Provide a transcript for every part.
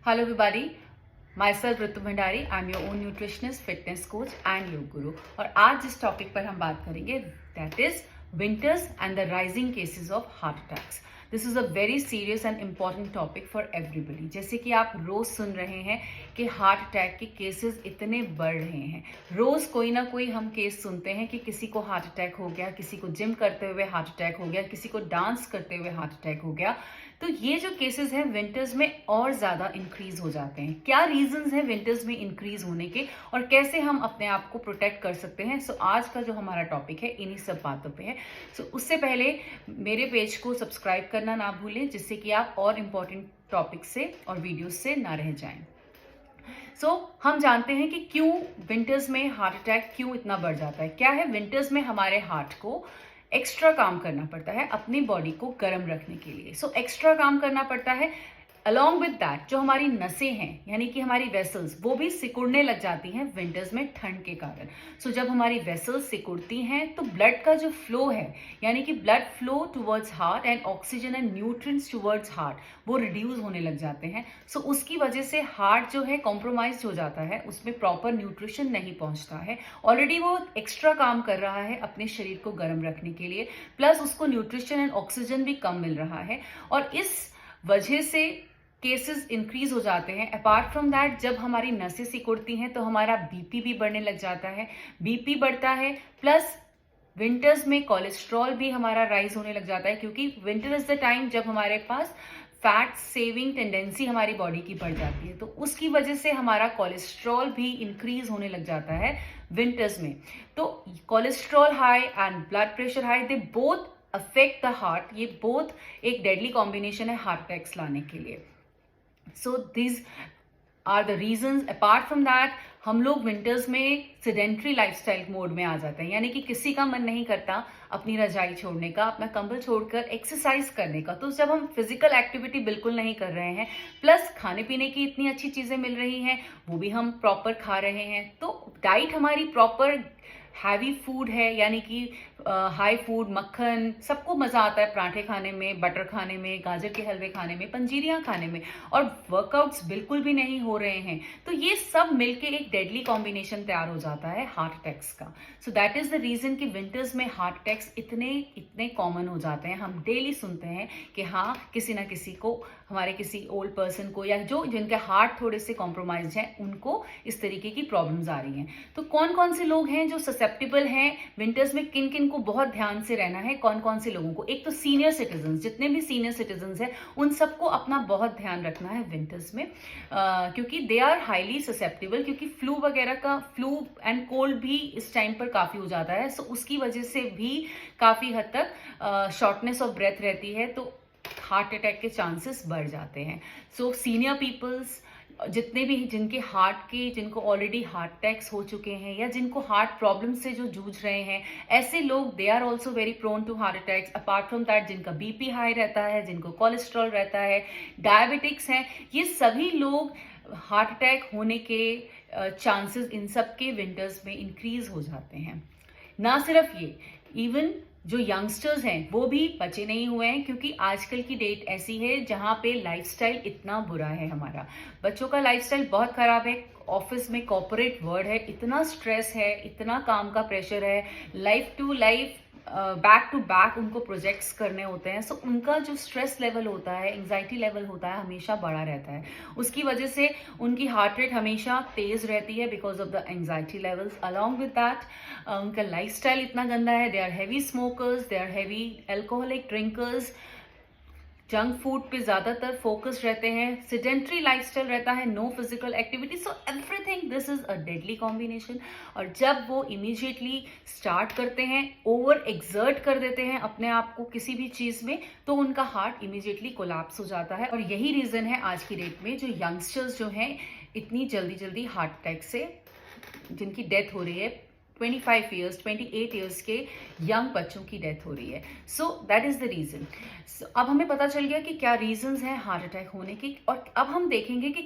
Hello everybody, myself Ritu Bhandari, I'm your own nutritionist, fitness coach and yoga guru. और आज जिस topic पर हम बात करेंगे that is winters and the rising cases of heart attacks. This is a very serious and important topic for everybody. जैसे कि आप रोज़ सुन रहे हैं कि हार्ट अटैक के केसेस इतने बढ़ रहे हैं, रोज़ कोई ना कोई हम केस सुनते हैं कि किसी को हार्ट अटैक हो गया, किसी को जिम करते हुए हार्ट अटैक हो गया, किसी को डांस करते हुए हार्ट अटैक हो गया। तो ये जो केसेस हैं विंटर्स में और ज़्यादा इंक्रीज हो जाते हैं। क्या रीजंस हैं विंटर्स में इंक्रीज होने के और कैसे हम अपने आप को प्रोटेक्ट कर सकते हैं? सो आज का जो हमारा टॉपिक है इन्हीं सब बातों पे है। सो उससे पहले मेरे पेज को सब्सक्राइब करना ना भूलें, जिससे कि आप और इम्पोर्टेंट टॉपिक से और वीडियोस से ना रह जाएं। हम जानते हैं कि क्यों विंटर्स में हार्ट अटैक क्यों इतना बढ़ जाता है। क्या है, विंटर्स में हमारे हार्ट को एक्स्ट्रा काम करना पड़ता है अपनी बॉडी को गर्म रखने के लिए। एक्स्ट्रा काम करना पड़ता है। अलॉन्ग विद दैट जो हमारी नसें हैं यानी कि हमारी वेसल्स वो भी सिकुड़ने लग जाती हैं विंटर्स में ठंड के कारण। जब हमारी वेसल्स सिकुड़ती हैं तो ब्लड का जो फ्लो है यानी कि blood flow towards heart and oxygen and nutrients towards heart वो रिड्यूस होने लग जाते हैं। उसकी वजह से हार्ट जो है कॉम्प्रोमाइज हो जाता है, उसमें प्रॉपर न्यूट्रिशन नहीं पहुंचता है। ऑलरेडी वो एक्स्ट्रा काम कर रहा है अपने शरीर को गर्म रखने के लिए, प्लस उसको न्यूट्रिशन एंड ऑक्सीजन भी कम मिल रहा है और इस वजह से केसेस इंक्रीज हो जाते हैं। अपार्ट फ्रॉम दैट जब हमारी नसें सिकुड़ती हैं तो हमारा बीपी भी बढ़ने लग जाता है, बीपी बढ़ता है, प्लस विंटर्स में कोलेस्ट्रॉल भी हमारा राइज होने लग जाता है, क्योंकि विंटर इज द टाइम जब हमारे पास फैट सेविंग टेंडेंसी हमारी बॉडी की बढ़ जाती है। तो उसकी वजह से हमारा कोलेस्ट्रॉल भी इंक्रीज होने लग जाता है विंटर्स में। तो cholesterol high and blood pressure high, they both affect the heart. ये बोथ एक डेडली कॉम्बिनेशन है हार्ट अटैक्स लाने के लिए। these are the reasons. Apart from that हम लोग विंटर्स में सेडेंट्री लाइफस्टाइल मोड में आ जाते हैं, यानी कि किसी का मन नहीं करता अपनी रजाई छोड़ने का, अपना कंबल छोड़कर एक्सरसाइज करने का। तो जब हम फिजिकल एक्टिविटी बिल्कुल नहीं कर रहे हैं, प्लस खाने पीने की इतनी अच्छी चीजें मिल रही हैं वो भी हम प्रॉपर खा रहे हैं, तो डाइट हमारी प्रॉपर हैवी फूड है, यानी कि हाई फूड, मक्खन, सबको मजा आता है पराठे खाने में, बटर खाने में, गाजर के हलवे खाने में, पंजीरियां खाने में, और वर्कआउट्स बिल्कुल भी नहीं हो रहे हैं। तो ये सब मिलके एक डेडली कॉम्बिनेशन तैयार हो जाता है हार्ट अटैक्स का। दैट इज द रीजन कि विंटर्स में हार्ट अटैक्स इतने कॉमन हो जाते हैं। हम डेली सुनते हैं कि हाँ किसी ना किसी को, हमारे किसी ओल्ड पर्सन को या जिनके हार्ट थोड़े से कॉम्प्रोमाइज हैं उनको इस तरीके की प्रॉब्लम्स आ रही हैं। तो कौन कौन से लोग हैं जो ससेप्टेबल हैं विंटर्स में, किन किन को बहुत ध्यान से रहना है, कौन कौन से लोगों को? एक तो सीनियर सिटीजन, जितने भी सीनियर सिटीजन हैं उन सबको अपना बहुत ध्यान रखना है विंटर्स में, क्योंकि दे आर हाईली ससेप्टेबल, क्योंकि फ्लू वगैरह का, फ्लू एंड कोल्ड भी इस टाइम पर काफी हो जाता है। उसकी वजह से भी काफी हद तक शॉर्टनेस ऑफ ब्रेथ रहती है, तो हार्ट अटैक के चांसेस बढ़ जाते हैं। सीनियर पीपल्स, जितने भी जिनको ऑलरेडी हार्ट अटैक्स हो चुके हैं या जिनको हार्ट प्रॉब्लम से जो जूझ रहे हैं, ऐसे लोग they are also very prone to heart attacks. Apart from that जिनका बीपी हाई रहता है, जिनको कोलेस्ट्रॉल रहता है, डायबिटिक्स हैं, ये सभी लोग हार्ट अटैक होने के चांसेस इन सब के विंटर्स में इंक्रीज हो जाते हैं। ना सिर्फ ये, इवन जो यंगस्टर्स हैं वो भी बचे नहीं हुए हैं, क्योंकि आजकल की डेट ऐसी है जहां पे लाइफस्टाइल इतना बुरा है। हमारा बच्चों का लाइफस्टाइल बहुत खराब है। ऑफिस में कॉर्पोरेट वर्ल्ड है, इतना स्ट्रेस है, इतना काम का प्रेशर है, life to life, back to back उनको प्रोजेक्ट्स करने होते हैं। उनका जो स्ट्रेस लेवल होता है, एंजाइटी लेवल होता है, हमेशा बढ़ा रहता है। उसकी वजह से उनकी हार्ट रेट हमेशा तेज रहती है because of the anxiety levels. Along with that उनका लाइफस्टाइल इतना गंदा है, they are heavy smokers, they are heavy alcoholic drinkers, junk food पे ज्यादातर फोकस रहते हैं, सेडेंट्री लाइफस्टाइल रहता है, no physical activity. Everything this is a deadly combination. और जब वो इमीडिएटली स्टार्ट करते हैं, ओवर एक्सर्ट कर देते हैं अपने आप को किसी भी चीज में, तो उनका हार्ट इमीडिएटली कोलैप्स हो जाता है। और यही रीजन है आज की डेट में जो यंगस्टर्स जो हैं इतनी जल्दी जल्दी हार्ट अटैक से जिनकी डेथ हो रही है 25 ईयर्स 28 ईयर्स के यंग बच्चों की डेथ हो रही है. So that is the reason. अब हमें पता चल गया कि क्या रीजंस हैं हार्ट अटैक होने की, और अब हम देखेंगे कि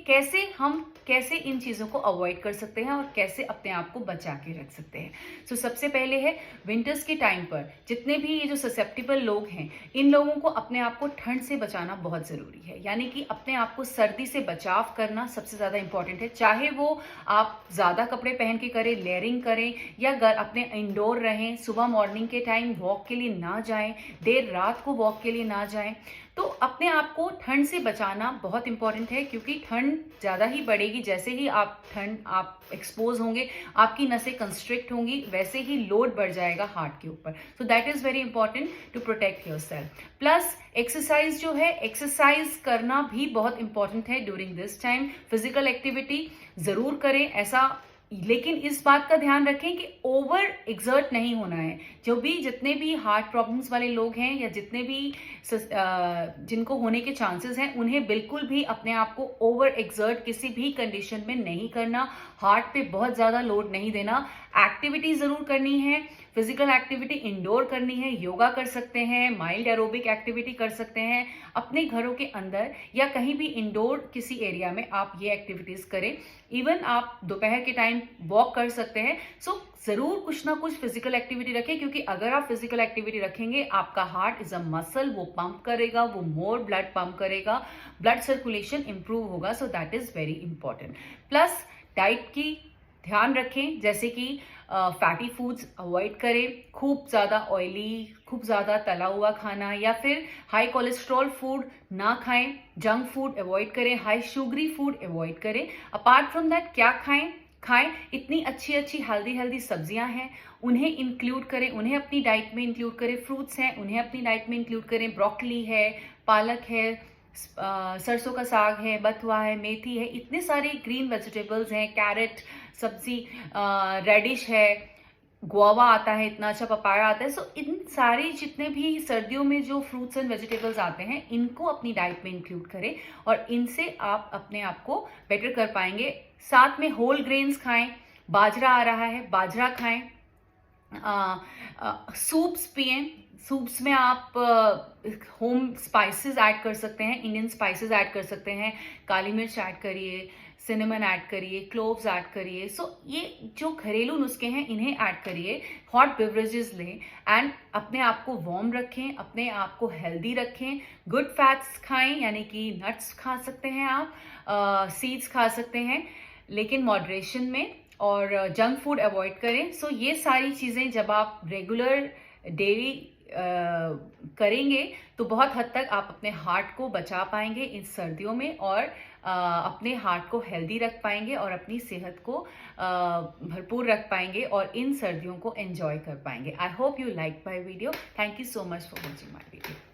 कैसे इन चीज़ों को अवॉइड कर सकते हैं और कैसे अपने आप को बचा के रख सकते हैं. सो सबसे पहले है, विंटर्स के टाइम पर जितने भी ये जो ससेप्टिबल लोग हैं, इन लोगों को अपने आप को ठंड से बचाना बहुत ज़रूरी है. यानी कि अपने आप को सर्दी से बचाव करना सबसे ज़्यादा इंपॉर्टेंट है. चाहे वो आप ज़्यादा कपड़े पहन के करें, लेयरिंग करें, या अपने इंडोर रहें, सुबह मॉर्निंग के टाइम वॉक के लिए ना जाएं, देर रात को वॉक के लिए ना जाएं. तो अपने आप को ठंड से बचाना बहुत इंपॉर्टेंट है, क्योंकि ठंड ज़्यादा ही बढ़ेगी. जैसे ही आप एक्सपोज होंगे, आपकी नसें कंस्ट्रिक्ट होंगी, वैसे ही लोड बढ़ जाएगा हार्ट के ऊपर. So that is very important to protect yourself. Plus exercise जो है, एक्सरसाइज करना भी बहुत इंपॉर्टेंट है during this time. Physical activity ज़रूर करें ऐसा, लेकिन इस बात का ध्यान रखें कि ओवर एक्सर्ट नहीं होना है. जितने भी हार्ट प्रॉब्लम्स वाले लोग हैं, या जितने भी जिनको होने के चांसेस हैं, उन्हें बिल्कुल भी अपने आप को ओवर एक्सर्ट किसी भी कंडीशन में नहीं करना. हार्ट पे बहुत ज़्यादा लोड नहीं देना. एक्टिविटी ज़रूर करनी है, फिजिकल एक्टिविटी इंडोर करनी है, योगा कर सकते हैं, माइल्ड एरोबिक एक्टिविटी कर सकते हैं. अपने घरों के अंदर या कहीं भी इंडोर किसी एरिया में आप ये एक्टिविटीज़ करें. इवन आप दोपहर के टाइम वॉक कर सकते हैं. सो ज़रूर कुछ ना कुछ फिजिकल एक्टिविटी रखें, क्योंकि अगर आप फिजिकल एक्टिविटी रखेंगे, आपका हार्ट इज़ अ मसल, वो पंप करेगा, वो मोर ब्लड पंप करेगा, ब्लड सर्कुलेशन इंप्रूव होगा. सो that is very important. Plus diet की ध्यान रखें, जैसे कि फैटी फूड्स अवॉइड करें, खूब ज़्यादा ऑयली, खूब ज़्यादा तला हुआ खाना, या फिर हाई कोलेस्ट्रॉल फूड ना खाएं, जंक फूड अवॉइड करें, हाई शुगरी फूड अवॉइड करें. अपार्ट फ्रॉम दैट क्या खाएं, इतनी अच्छी हेल्दी सब्जियां हैं, उन्हें इंक्लूड करें, उन्हें अपनी डाइट में इंक्लूड करें. फ्रूट्स हैं, उन्हें अपनी डाइट में इंक्लूड करें. ब्रोकली है, पालक है, सरसों का साग है, बथुआ है, मेथी है, इतने सारे ग्रीन वेजिटेबल्स हैं, कैरेट सब्जी, रेडिश है, गुआवा आता है, इतना अच्छा पपाया आता है. सो इन सारे जितने भी सर्दियों में जो फ्रूट्स एंड वेजिटेबल्स आते हैं, इनको अपनी डाइट में इंक्लूड करें, और इनसे आप अपने आप को बेटर कर पाएंगे. साथ में होल ग्रेन्स खाएं, बाजरा आ रहा है, बाजरा खाएं. सूप्स पिएं. सूप्स में आप होम स्पाइसेस ऐड कर सकते हैं, इंडियन स्पाइसेस ऐड कर सकते हैं. काली मिर्च ऐड करिए, सिनेमन ऐड करिए, क्लोव्स ऐड करिए. सो ये जो घरेलू नुस्खे हैं, इन्हें ऐड करिए. हॉट बेवरेजेस लें एंड अपने आप को वार्म रखें, अपने आप को हेल्दी रखें. गुड फैट्स खाएं, यानी कि नट्स खा सकते हैं आप, सीड्स खा सकते हैं, लेकिन मॉडरेशन में, और जंक फूड अवॉइड करें. सो ये सारी चीज़ें जब आप रेगुलर डेली करेंगे, तो बहुत हद तक आप अपने हार्ट को बचा पाएंगे इन सर्दियों में, और अपने हार्ट को हेल्दी रख पाएंगे, और अपनी सेहत को भरपूर रख पाएंगे, और इन सर्दियों को एंजॉय कर पाएंगे. I hope you like my video. Thank you so much for watching my video.